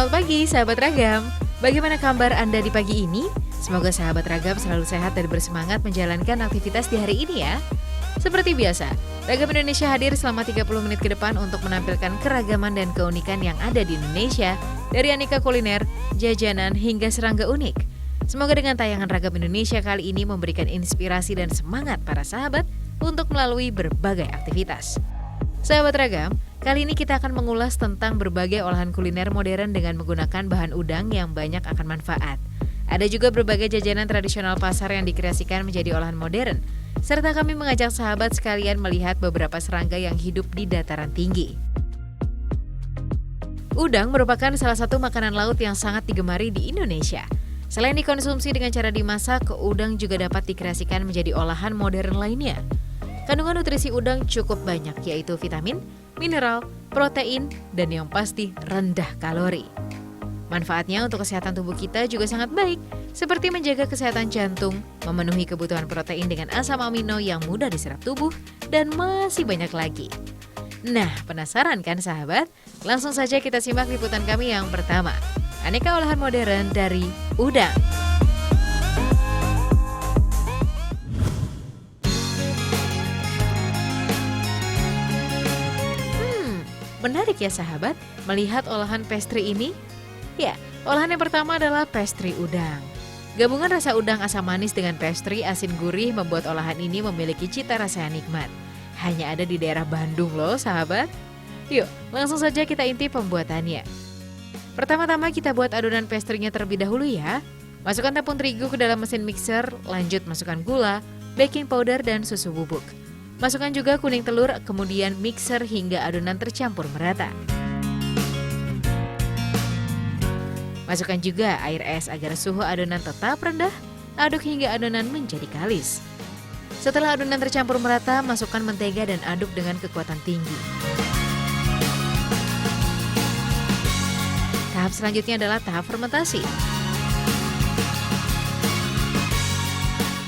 Selamat pagi sahabat Ragam. Bagaimana kabar Anda di pagi ini? Semoga sahabat Ragam selalu sehat dan bersemangat menjalankan aktivitas di hari ini ya. Seperti biasa, Ragam Indonesia hadir selama 30 menit ke depan untuk menampilkan keragaman dan keunikan yang ada di Indonesia, dari aneka kuliner, jajanan, hingga serangga unik. Semoga dengan tayangan Ragam Indonesia kali ini memberikan inspirasi dan semangat para sahabat untuk melalui berbagai aktivitas. Sahabat Ragam, kali ini kita akan mengulas tentang berbagai olahan kuliner modern dengan menggunakan bahan udang yang banyak akan manfaat. Ada juga berbagai jajanan tradisional pasar yang dikreasikan menjadi olahan modern, serta kami mengajak sahabat sekalian melihat beberapa serangga yang hidup di dataran tinggi. Udang merupakan salah satu makanan laut yang sangat digemari di Indonesia. Selain dikonsumsi dengan cara dimasak, udang juga dapat dikreasikan menjadi olahan modern lainnya. Kandungan nutrisi udang cukup banyak, yaitu vitamin, mineral, protein, dan yang pasti rendah kalori. Manfaatnya untuk kesehatan tubuh kita juga sangat baik, seperti menjaga kesehatan jantung, memenuhi kebutuhan protein dengan asam amino yang mudah diserap tubuh, dan masih banyak lagi. Nah, penasaran kan sahabat? Langsung saja kita simak liputan kami yang pertama. Aneka olahan modern dari udang. Menarik ya sahabat, melihat olahan pastry ini? Ya, olahan yang pertama adalah pastry udang. Gabungan rasa udang asam manis dengan pastry asin gurih membuat olahan ini memiliki cita rasa yang nikmat. Hanya ada di daerah Bandung loh sahabat. Yuk, langsung saja kita intip pembuatannya. Pertama-tama kita buat adonan pastry-nya terlebih dahulu ya. Masukkan tepung terigu ke dalam mesin mixer, lanjut masukkan gula, baking powder, dan susu bubuk. Masukkan juga kuning telur, kemudian mixer hingga adonan tercampur merata. Masukkan juga air es agar suhu adonan tetap rendah, aduk hingga adonan menjadi kalis. Setelah adonan tercampur merata, masukkan mentega dan aduk dengan kekuatan tinggi. Tahap selanjutnya adalah tahap fermentasi.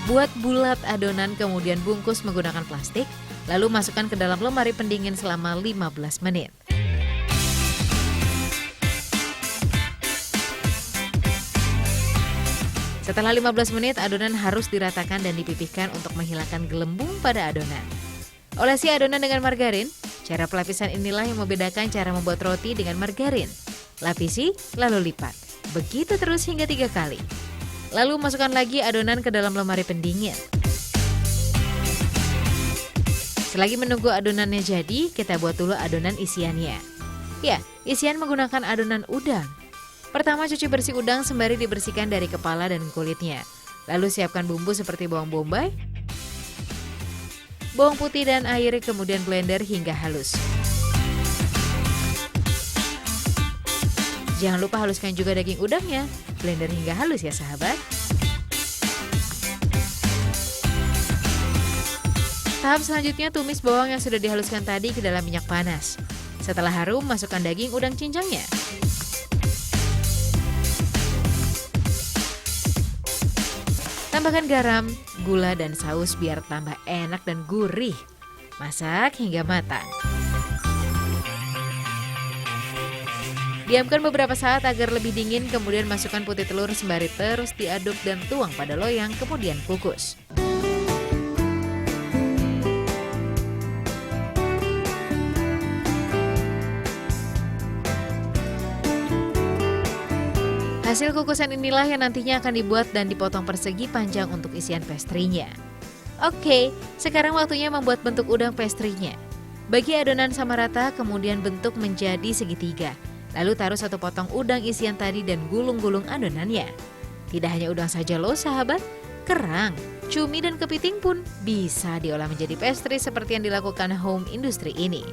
Buat bulat adonan kemudian bungkus menggunakan plastik, lalu masukkan ke dalam lemari pendingin selama 15 menit. Setelah 15 menit, adonan harus diratakan dan dipipihkan untuk menghilangkan gelembung pada adonan. Olesi adonan dengan margarin. Cara pelapisan inilah yang membedakan cara membuat roti dengan margarin. Lapisi, lalu lipat. Begitu terus hingga 3 kali. Lalu masukkan lagi adonan ke dalam lemari pendingin. Selagi menunggu adonannya jadi, kita buat dulu adonan isiannya. Ya, isian menggunakan adonan udang. Pertama cuci bersih udang sembari dibersihkan dari kepala dan kulitnya. Lalu siapkan bumbu seperti bawang bombay, bawang putih dan air, kemudian blender hingga halus. Jangan lupa haluskan juga daging udangnya, blender hingga halus ya sahabat. Tahap selanjutnya tumis bawang yang sudah dihaluskan tadi ke dalam minyak panas. Setelah harum, masukkan daging udang cincangnya. Tambahkan garam, gula, dan saus biar tambah enak dan gurih. Masak hingga matang. Diamkan beberapa saat agar lebih dingin, kemudian masukkan putih telur sembari terus diaduk dan tuang pada loyang, kemudian kukus. Hasil kukusan inilah yang nantinya akan dibuat dan dipotong persegi panjang untuk isian pastry-nya. Oke, sekarang waktunya membuat bentuk udang pastry-nya. Bagi adonan sama rata, kemudian bentuk menjadi segitiga. Lalu taruh satu potong udang isian tadi dan gulung-gulung adonannya. Tidak hanya udang saja loh sahabat, kerang, cumi dan kepiting pun bisa diolah menjadi pastry seperti yang dilakukan home industry ini.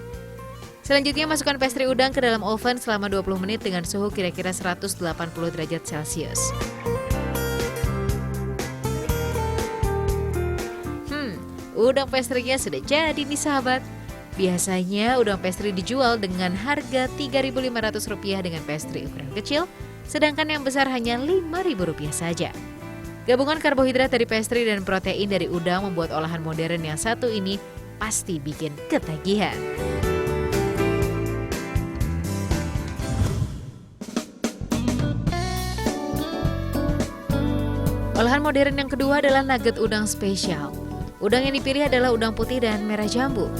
Selanjutnya masukkan pastry udang ke dalam oven selama 20 menit dengan suhu kira-kira 180 derajat Celcius. Udang pastry-nya sudah jadi nih sahabat. Biasanya udang pastry dijual dengan harga Rp3.500 dengan pastry ukuran kecil, sedangkan yang besar hanya Rp5.000 saja. Gabungan karbohidrat dari pastry dan protein dari udang membuat olahan modern yang satu ini pasti bikin ketagihan. Olahan modern yang kedua adalah nugget udang spesial. Udang yang dipilih adalah udang putih dan merah jambu.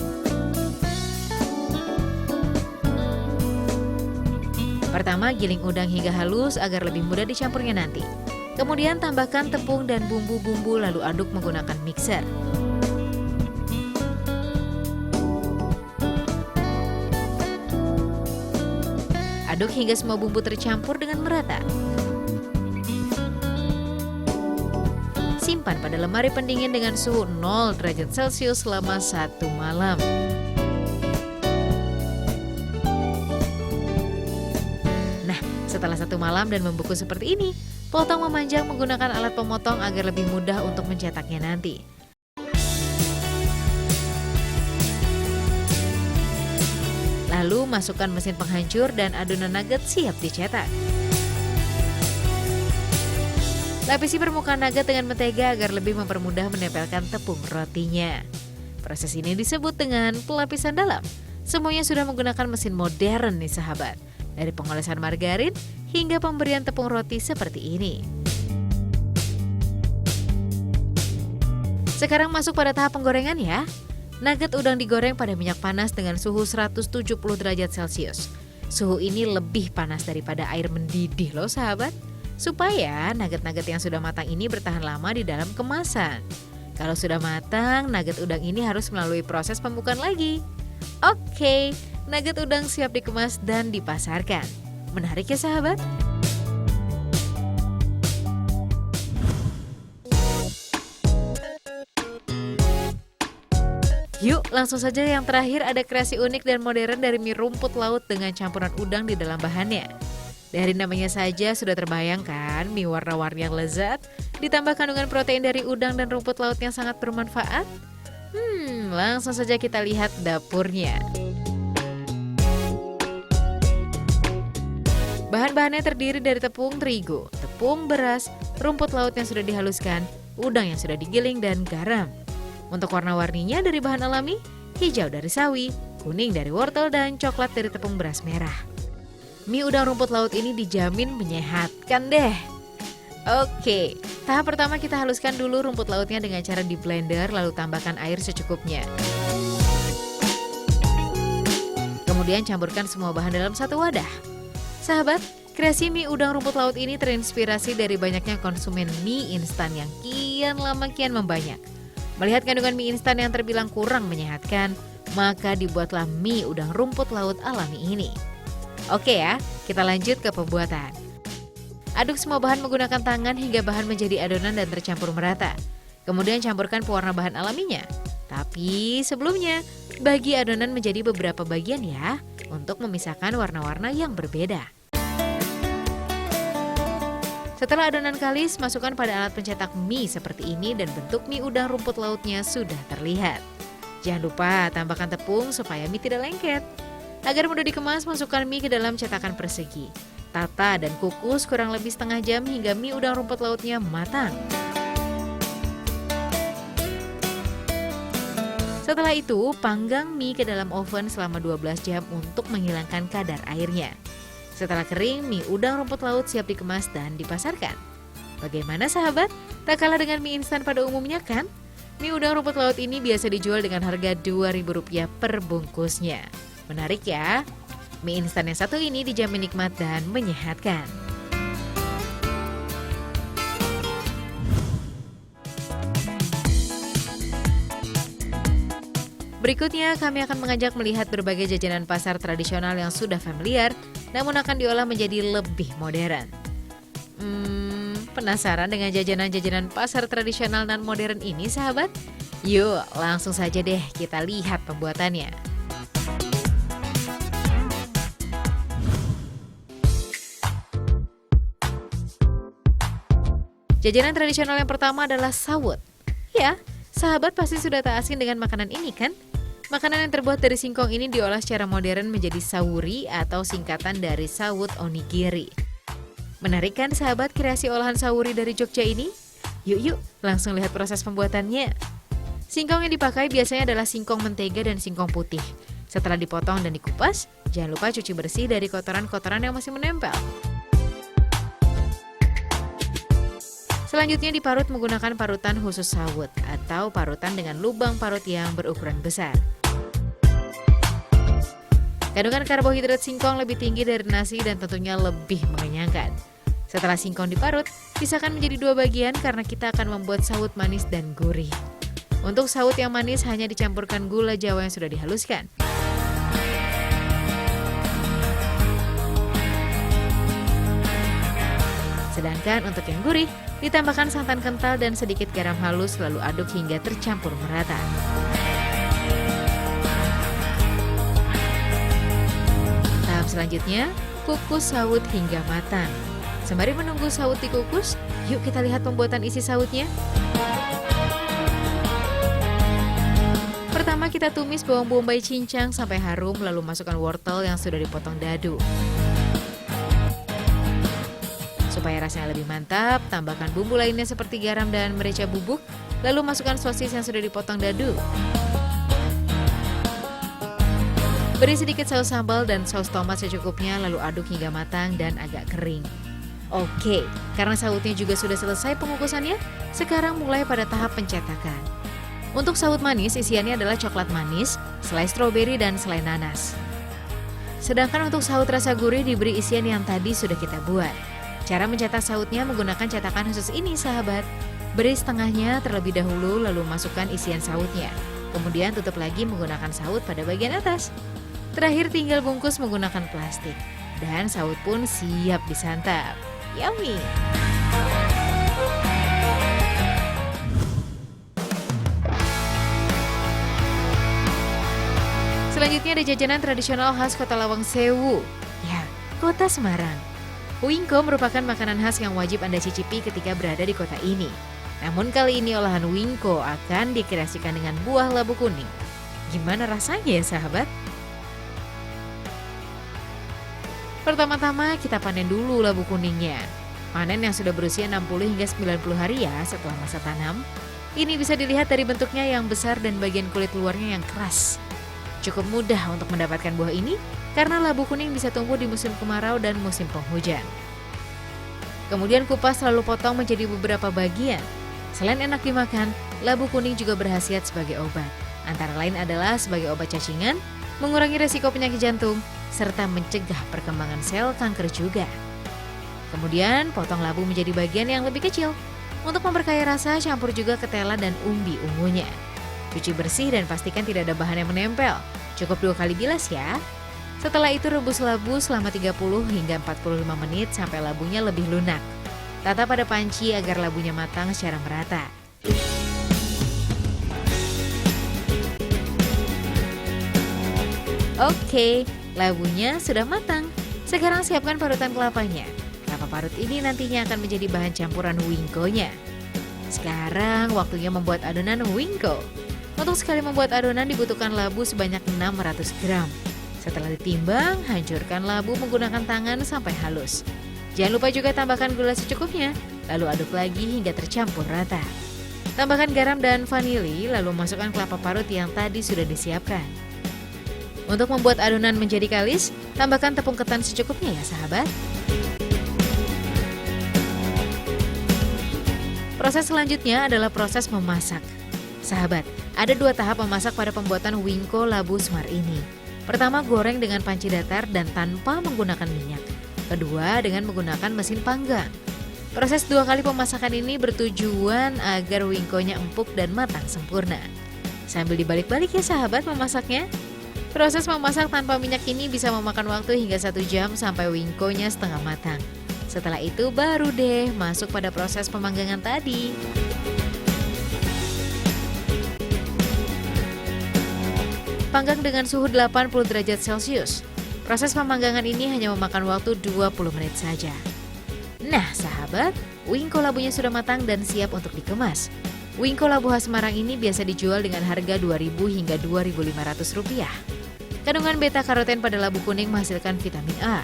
Pertama, giling udang hingga halus agar lebih mudah dicampurnya nanti. Kemudian tambahkan tepung dan bumbu-bumbu lalu aduk menggunakan mixer. Aduk hingga semua bumbu tercampur dengan merata. Simpan pada lemari pendingin dengan suhu 0 derajat Celcius selama 1 malam. Nah, setelah 1 malam dan membeku seperti ini, potong memanjang menggunakan alat pemotong agar lebih mudah untuk mencetaknya nanti. Lalu masukkan mesin penghancur dan adonan nugget siap dicetak. Lapisi permukaan nugget dengan mentega agar lebih mempermudah menempelkan tepung rotinya. Proses ini disebut dengan pelapisan dalam. Semuanya sudah menggunakan mesin modern nih sahabat. Dari pengolesan margarin hingga pemberian tepung roti seperti ini. Sekarang masuk pada tahap penggorengan ya. Nugget udang digoreng pada minyak panas dengan suhu 170 derajat Celcius. Suhu ini lebih panas daripada air mendidih loh sahabat. Supaya nugget-nugget yang sudah matang ini bertahan lama di dalam kemasan. Kalau sudah matang, nugget udang ini harus melalui proses pembukaan lagi. Oke, nugget udang siap dikemas dan dipasarkan. Menarik ya sahabat? Yuk, langsung saja yang terakhir ada kreasi unik dan modern dari mie rumput laut dengan campuran udang di dalam bahannya. Dari namanya saja sudah terbayangkan mie warna-warni yang lezat, ditambah kandungan protein dari udang dan rumput laut yang sangat bermanfaat. Langsung saja kita lihat dapurnya. Bahan-bahannya terdiri dari tepung terigu, tepung beras, rumput laut yang sudah dihaluskan, udang yang sudah digiling, dan garam. Untuk warna-warninya dari bahan alami, hijau dari sawi, kuning dari wortel, dan coklat dari tepung beras merah. Mie udang rumput laut ini dijamin menyehatkan deh. Oke, tahap pertama kita haluskan dulu rumput lautnya dengan cara di blender lalu tambahkan air secukupnya. Kemudian campurkan semua bahan dalam satu wadah. Sahabat, kreasi mie udang rumput laut ini terinspirasi dari banyaknya konsumen mie instan yang kian lama kian membanyak. Melihat kandungan mie instan yang terbilang kurang menyehatkan, maka dibuatlah mie udang rumput laut alami ini. Oke ya, kita lanjut ke pembuatan. Aduk semua bahan menggunakan tangan hingga bahan menjadi adonan dan tercampur merata. Kemudian campurkan pewarna bahan alaminya. Tapi sebelumnya, bagi adonan menjadi beberapa bagian ya, untuk memisahkan warna-warna yang berbeda. Setelah adonan kalis, masukkan pada alat pencetak mie seperti ini dan bentuk mie udang rumput lautnya sudah terlihat. Jangan lupa tambahkan tepung supaya mie tidak lengket. Agar mudah dikemas, masukkan mie ke dalam cetakan persegi. Tata dan kukus kurang lebih setengah jam hingga mie udang rumput lautnya matang. Setelah itu, panggang mie ke dalam oven selama 12 jam untuk menghilangkan kadar airnya. Setelah kering, mie udang rumput laut siap dikemas dan dipasarkan. Bagaimana sahabat? Tak kalah dengan mie instan pada umumnya kan? Mie udang rumput laut ini biasa dijual dengan harga Rp2.000 per bungkusnya. Menarik ya? Mie instan yang satu ini dijamin nikmat dan menyehatkan. Berikutnya, kami akan mengajak melihat berbagai jajanan pasar tradisional yang sudah familiar, namun akan diolah menjadi lebih modern. Penasaran dengan jajanan-jajanan pasar tradisional dan modern ini, sahabat? Yuk, langsung saja deh kita lihat pembuatannya. Jajanan tradisional yang pertama adalah sawut. Ya, sahabat pasti sudah tak asing dengan makanan ini kan? Makanan yang terbuat dari singkong ini diolah secara modern menjadi sawuri atau singkatan dari sawut onigiri. Menarik kan sahabat kreasi olahan sawuri dari Jogja ini? Yuk, langsung lihat proses pembuatannya. Singkong yang dipakai biasanya adalah singkong mentega dan singkong putih. Setelah dipotong dan dikupas, jangan lupa cuci bersih dari kotoran-kotoran yang masih menempel. Selanjutnya diparut menggunakan parutan khusus sawut atau parutan dengan lubang parut yang berukuran besar. Kandungan karbohidrat singkong lebih tinggi dari nasi dan tentunya lebih mengenyangkan. Setelah singkong diparut, pisahkan menjadi 2 bagian karena kita akan membuat sawut manis dan gurih. Untuk sawut yang manis hanya dicampurkan gula jawa yang sudah dihaluskan. Sedangkan untuk yang gurih, ditambahkan santan kental dan sedikit garam halus lalu aduk hingga tercampur merata. Tahap selanjutnya, kukus sawut hingga matang. Sembari menunggu sawut dikukus, yuk kita lihat pembuatan isi sawutnya. Pertama kita tumis bawang bombay cincang sampai harum lalu masukkan wortel yang sudah dipotong dadu. Supaya rasanya lebih mantap, tambahkan bumbu lainnya seperti garam dan merica bubuk, lalu masukkan sosis yang sudah dipotong dadu. Beri sedikit saus sambal dan saus tomat secukupnya lalu aduk hingga matang dan agak kering. Oke, karena sawutnya juga sudah selesai pengukusannya, sekarang mulai pada tahap pencetakan. Untuk sawut manis, isiannya adalah coklat manis, selai stroberi dan selai nanas. Sedangkan untuk sawut rasa gurih diberi isian yang tadi sudah kita buat. Cara mencetak sawutnya menggunakan cetakan khusus ini, sahabat. Beri setengahnya terlebih dahulu lalu masukkan isian sawutnya. Kemudian tutup lagi menggunakan sawut pada bagian atas. Terakhir tinggal bungkus menggunakan plastik. Dan sawut pun siap disantap. Yummy! Selanjutnya ada jajanan tradisional khas Kota Lawang Sewu. Ya, Kota Semarang. Wingko merupakan makanan khas yang wajib Anda cicipi ketika berada di kota ini. Namun kali ini olahan wingko akan dikreasikan dengan buah labu kuning. Gimana rasanya ya sahabat? Pertama-tama kita panen dulu labu kuningnya. Panen yang sudah berusia 60 hingga 90 hari ya setelah masa tanam. Ini bisa dilihat dari bentuknya yang besar dan bagian kulit luarnya yang keras. Cukup mudah untuk mendapatkan buah ini karena labu kuning bisa tumbuh di musim kemarau dan musim penghujan. Kemudian kupas lalu potong menjadi beberapa bagian. Selain enak dimakan, labu kuning juga berkhasiat sebagai obat. Antara lain adalah sebagai obat cacingan, mengurangi resiko penyakit jantung, serta mencegah perkembangan sel kanker juga. Kemudian potong labu menjadi bagian yang lebih kecil. Untuk memperkaya rasa, campur juga ketela dan umbi ungunya. Cuci bersih dan pastikan tidak ada bahan yang menempel. Cukup 2 kali bilas ya. Setelah itu rebus labu selama 30 hingga 45 menit sampai labunya lebih lunak. Tata pada panci agar labunya matang secara merata. Oke, labunya sudah matang. Sekarang siapkan parutan kelapanya. Kelapa parut ini nantinya akan menjadi bahan campuran wingko-nya. Sekarang waktunya membuat adonan wingko. Untuk sekali membuat adonan dibutuhkan labu sebanyak 600 gram. Setelah ditimbang, hancurkan labu menggunakan tangan sampai halus. Jangan lupa juga tambahkan gula secukupnya, lalu aduk lagi hingga tercampur rata. Tambahkan garam dan vanili, lalu masukkan kelapa parut yang tadi sudah disiapkan. Untuk membuat adonan menjadi kalis, tambahkan tepung ketan secukupnya ya sahabat. Proses selanjutnya adalah proses memasak. Sahabat, ada 2 tahap memasak pada pembuatan wingko labu semar ini. Pertama, goreng dengan panci datar dan tanpa menggunakan minyak. Kedua, dengan menggunakan mesin panggang. Proses 2 kali pemasakan ini bertujuan agar wingkonya empuk dan matang sempurna. Sambil dibalik-balik ya sahabat memasaknya. Proses memasak tanpa minyak ini bisa memakan waktu hingga 1 jam sampai wingkonya setengah matang. Setelah itu baru deh masuk pada proses pemanggangan tadi. Panggang dengan suhu 80 derajat Celcius. Proses pemanggangan ini hanya memakan waktu 20 menit saja. Nah sahabat, wingko labunya sudah matang dan siap untuk dikemas. Wingko labu khas Semarang ini biasa dijual dengan harga Rp2.000 hingga Rp2.500. Kandungan beta karoten pada labu kuning menghasilkan vitamin A.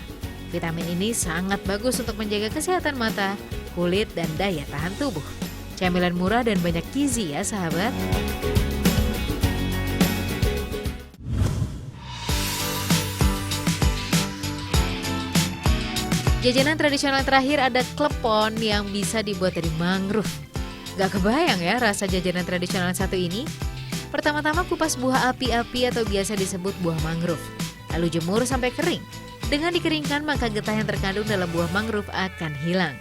Vitamin ini sangat bagus untuk menjaga kesehatan mata, kulit, dan daya tahan tubuh. Camilan murah dan banyak gizi ya sahabat. Jajanan tradisional terakhir ada klepon yang bisa dibuat dari mangrove. Gak kebayang ya rasa jajanan tradisional satu ini? Pertama-tama kupas buah api-api atau biasa disebut buah mangrove. Lalu jemur sampai kering. Dengan dikeringkan maka getah yang terkandung dalam buah mangrove akan hilang.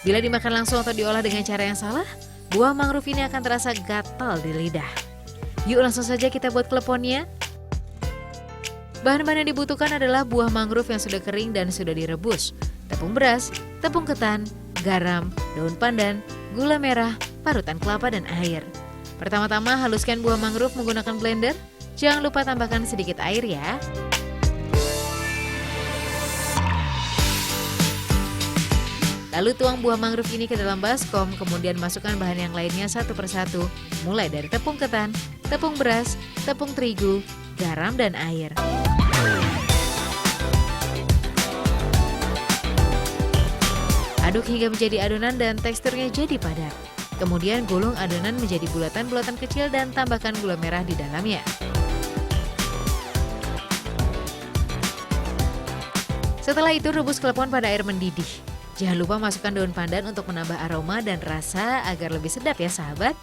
Bila dimakan langsung atau diolah dengan cara yang salah, buah mangrove ini akan terasa gatal di lidah. Yuk langsung saja kita buat kleponnya. Bahan-bahan yang dibutuhkan adalah buah mangrove yang sudah kering dan sudah direbus, tepung beras, tepung ketan, garam, daun pandan, gula merah, parutan kelapa, dan air. Pertama-tama haluskan buah mangrove menggunakan blender. Jangan lupa tambahkan sedikit air ya. Lalu tuang buah mangrove ini ke dalam baskom, kemudian masukkan bahan yang lainnya satu persatu, mulai dari tepung ketan, tepung beras, tepung terigu, garam, dan air. Aduk hingga menjadi adonan dan teksturnya jadi padat. Kemudian gulung adonan menjadi bulatan-bulatan kecil dan tambahkan gula merah di dalamnya. Setelah itu rebus klepon pada air mendidih. Jangan lupa masukkan daun pandan untuk menambah aroma dan rasa agar lebih sedap ya sahabat.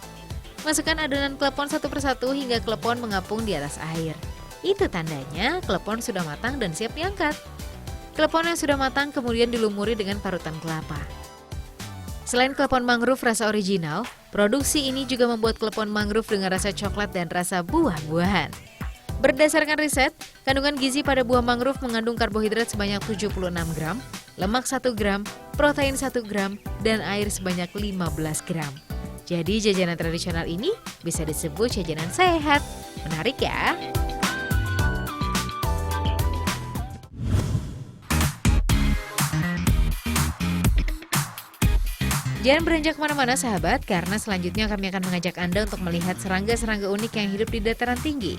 Masukkan adonan klepon satu persatu hingga klepon mengapung di atas air. Itu tandanya klepon sudah matang dan siap diangkat. Klepon yang sudah matang kemudian dilumuri dengan parutan kelapa. Selain klepon mangrove rasa original, produksi ini juga membuat klepon mangrove dengan rasa coklat dan rasa buah-buahan. Berdasarkan riset, kandungan gizi pada buah mangrove mengandung karbohidrat sebanyak 76 gram, lemak 1 gram, protein 1 gram, dan air sebanyak 15 gram. Jadi jajanan tradisional ini bisa disebut jajanan sehat. Menarik ya? Jangan beranjak kemana-mana sahabat, karena selanjutnya kami akan mengajak Anda untuk melihat serangga-serangga unik yang hidup di dataran tinggi.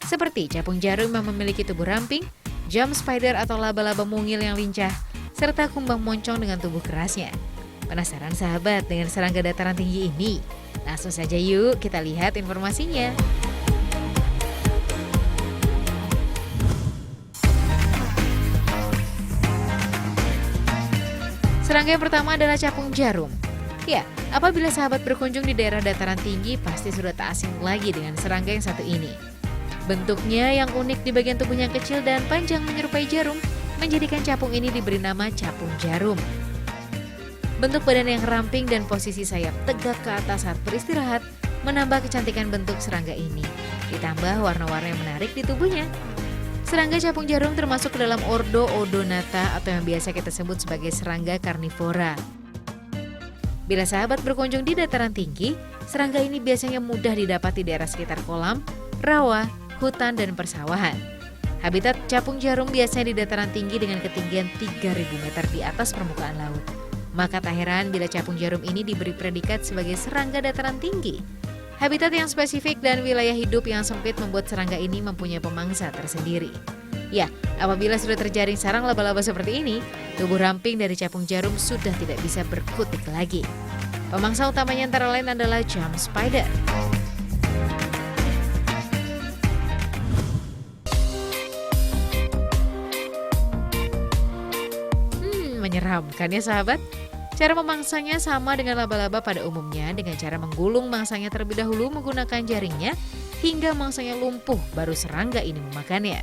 Seperti capung jarum yang memiliki tubuh ramping, jump spider atau laba-laba mungil yang lincah, serta kumbang moncong dengan tubuh kerasnya. Penasaran sahabat dengan serangga dataran tinggi ini? Langsung saja yuk kita lihat informasinya. Serangga yang pertama adalah capung jarum. Ya, apabila sahabat berkunjung di daerah dataran tinggi, pasti sudah tak asing lagi dengan serangga yang satu ini. Bentuknya yang unik di bagian tubuhnya yang kecil dan panjang menyerupai jarum, menjadikan capung ini diberi nama capung jarum. Bentuk badan yang ramping dan posisi sayap tegak ke atas saat beristirahat, menambah kecantikan bentuk serangga ini. Ditambah warna-warna yang menarik di tubuhnya. Serangga capung jarum termasuk ke dalam ordo Odonata atau yang biasa kita sebut sebagai serangga karnivora. Bila sahabat berkunjung di dataran tinggi, serangga ini biasanya mudah didapat di daerah sekitar kolam, rawa, hutan, dan persawahan. Habitat capung jarum biasanya di dataran tinggi dengan ketinggian 3.000 meter di atas permukaan laut. Maka tak heran bila capung jarum ini diberi predikat sebagai serangga dataran tinggi. Habitat yang spesifik dan wilayah hidup yang sempit membuat serangga ini mempunyai pemangsa tersendiri. Ya, apabila sudah terjaring sarang laba-laba seperti ini, tubuh ramping dari capung jarum sudah tidak bisa berkutik lagi. Pemangsa utamanya antara lain adalah jump spider. Menyeramkan ya sahabat? Cara memangsanya sama dengan laba-laba pada umumnya, dengan cara menggulung mangsanya terlebih dahulu menggunakan jaringnya hingga mangsanya lumpuh, baru serangga ini memakannya.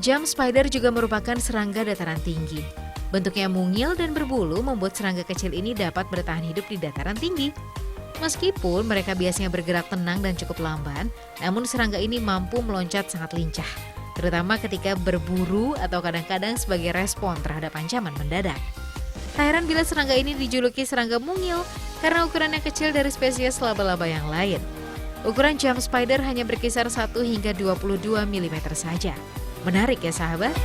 Jump spider juga merupakan serangga dataran tinggi. Bentuknya mungil dan berbulu membuat serangga kecil ini dapat bertahan hidup di dataran tinggi. Meskipun mereka biasanya bergerak tenang dan cukup lamban, namun serangga ini mampu meloncat sangat lincah, terutama ketika berburu atau kadang-kadang sebagai respon terhadap ancaman mendadak. Tak heran bila serangga ini dijuluki serangga mungil karena ukurannya kecil dari spesies laba-laba yang lain. Ukuran jump spider hanya berkisar 1 hingga 22 mm saja. Menarik ya sahabat?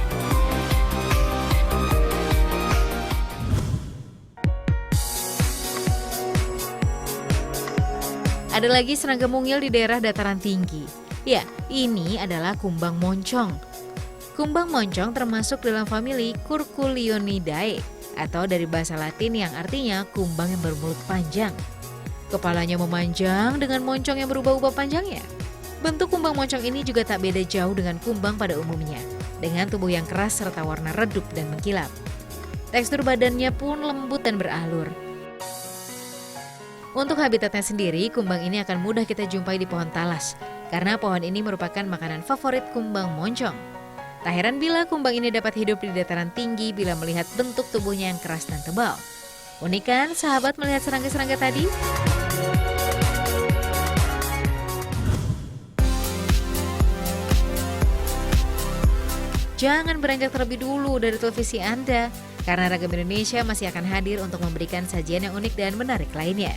Ada lagi serangga mungil di daerah dataran tinggi. Ya, ini adalah kumbang moncong. Kumbang moncong termasuk dalam famili Curculionidae atau dari bahasa Latin yang artinya kumbang yang bermulut panjang. Kepalanya memanjang dengan moncong yang berubah-ubah panjangnya. Bentuk kumbang moncong ini juga tak beda jauh dengan kumbang pada umumnya, dengan tubuh yang keras serta warna redup dan mengkilap. Tekstur badannya pun lembut dan beralur. Untuk habitatnya sendiri, kumbang ini akan mudah kita jumpai di pohon talas, karena pohon ini merupakan makanan favorit kumbang moncong. Tak heran bila kumbang ini dapat hidup di dataran tinggi bila melihat bentuk tubuhnya yang keras dan tebal. Unik kan sahabat melihat serangga-serangga tadi? Jangan beranjak terlebih dulu dari televisi Anda, karena Ragam Indonesia masih akan hadir untuk memberikan sajian yang unik dan menarik lainnya.